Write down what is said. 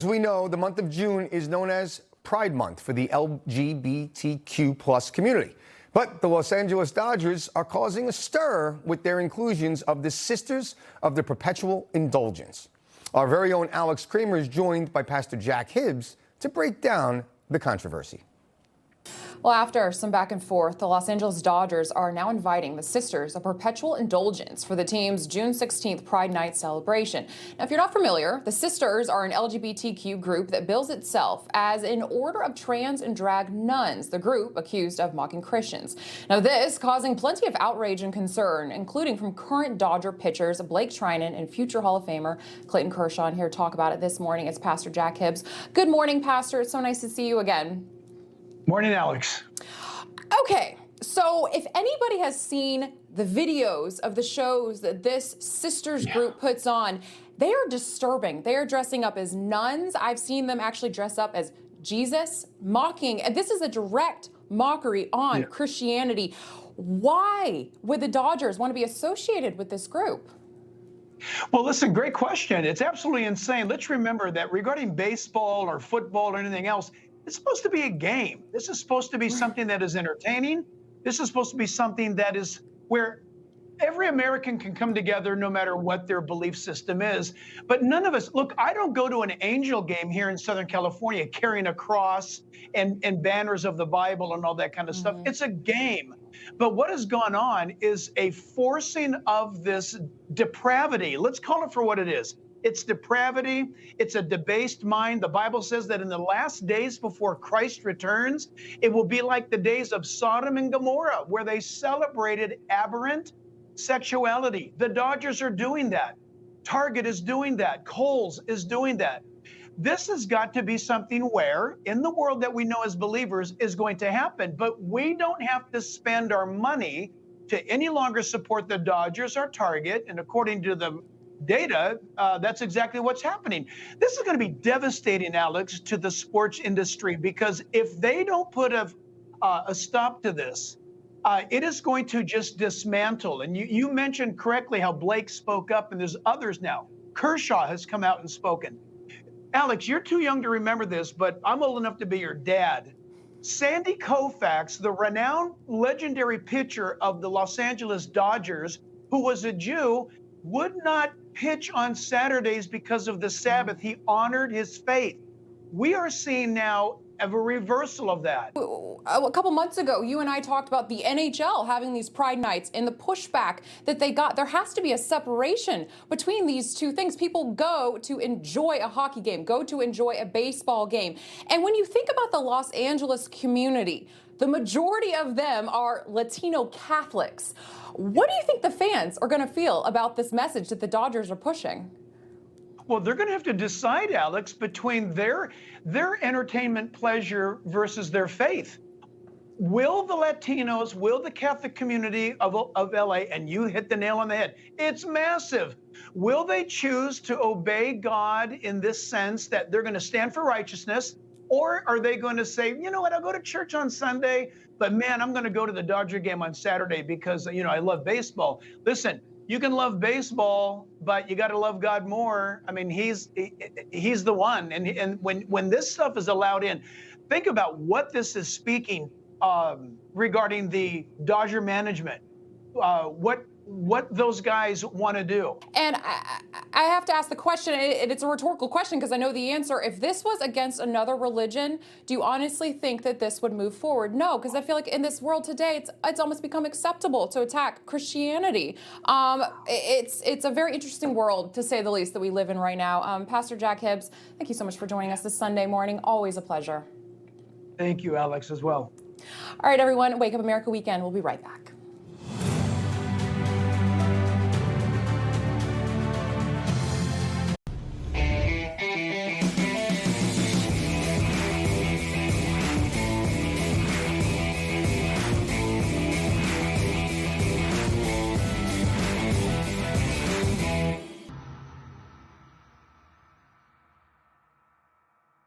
As we know, the month of June is known as Pride Month for the LGBTQ plus community. But the Los Angeles Dodgers are causing a stir with their inclusions of the Sisters of the Perpetual Indulgence. Our very own Alex Kramer is joined by Pastor Jack Hibbs to break down the controversy. Well, after some back and forth, the Los Angeles Dodgers are now inviting the Sisters of Perpetual Indulgence for the team's June 16th Pride Night celebration. Now, if you're not familiar, the Sisters are an LGBTQ group that bills itself as an order of trans and drag nuns, the group accused of mocking Christians. Now, this causing plenty of outrage and concern, including from current Dodger pitchers Blake Trinan and future Hall of Famer Clayton Kershaw. And here to talk about it this morning, it's Pastor Jack Hibbs. Good morning, Pastor. It's so nice to see you again. Morning, Alex. Okay, so if anybody has seen the videos of the shows that this sisters group puts on, they are disturbing. They are dressing up as nuns. I've seen them actually dress up as Jesus, mocking. And this is a direct mockery on Christianity. Why would the Dodgers want to be associated with this group? Well, listen, great question. It's absolutely insane. Let's remember that regarding baseball or football or anything else, it's supposed to be a game. This is supposed to be something that is entertaining. This is supposed to be something that is where every American can come together no matter what their belief system is. But none of us, look, I don't go to an Angel game here in Southern California carrying a cross and banners of the Bible and all that kind of stuff. It's a game. But what has gone on is a forcing of this depravity. Let's call it for what it is. It's depravity. It's a debased mind. The Bible says that in the last days before Christ returns, it will be like the days of Sodom and Gomorrah, where they celebrated aberrant sexuality. The Dodgers are doing that. Target is doing that. Kohl's is doing that. This has got to be something where, in the world that we know as believers, is going to happen. But we don't have to spend our money to any longer support the Dodgers or Target. And according to the data, that's exactly what's happening. This is going to be devastating, Alex, to the sports industry, because if they don't put a stop to this, it is going to just dismantle. And you mentioned correctly how Blake spoke up, and there's others now. Kershaw has come out and spoken. Alex, you're too young to remember this, but I'm old enough to be your dad. Sandy Koufax, the renowned legendary pitcher of the Los Angeles Dodgers, who was a Jew, would not pitch on Saturdays because of the Sabbath. He honored his faith. We are seeing now a reversal of that. A couple months ago, you and I talked about the NHL having these Pride Nights and the pushback that they got. There has to be a separation between these two things. People go to enjoy a hockey game, go to enjoy a baseball game. And when you think about the Los Angeles community, the majority of them are Latino Catholics. What do you think the fans are going to feel about this message that the Dodgers are pushing? Well, they're going to have to decide, Alex, between their entertainment pleasure versus their faith. Will the Latinos, will the Catholic community of LA, and you hit the nail on the head, it's massive. Will they choose to obey God in this sense that they're going to stand for righteousness? Or are they going to say, you know what, I'll go to church on Sunday, but man, I'm going to go to the Dodger game on Saturday because, you know, I love baseball. Listen, you can love baseball, but you got to love God more. I mean, he's the one. And when this stuff is allowed in, think about what this is speaking regarding the Dodger management, what those guys want to do. And I have to ask the question, and it's a rhetorical question because I know the answer. If this was against another religion, do you honestly think that this would move forward? No, because I feel like in this world today, it's almost become acceptable to attack Christianity. It's a very interesting world, to say the least, that we live in right now. Pastor Jack Hibbs, thank you so much for joining us this Sunday morning. Always a pleasure. Thank you, Alex, as well. All right, everyone, Wake Up America Weekend. We'll be right back.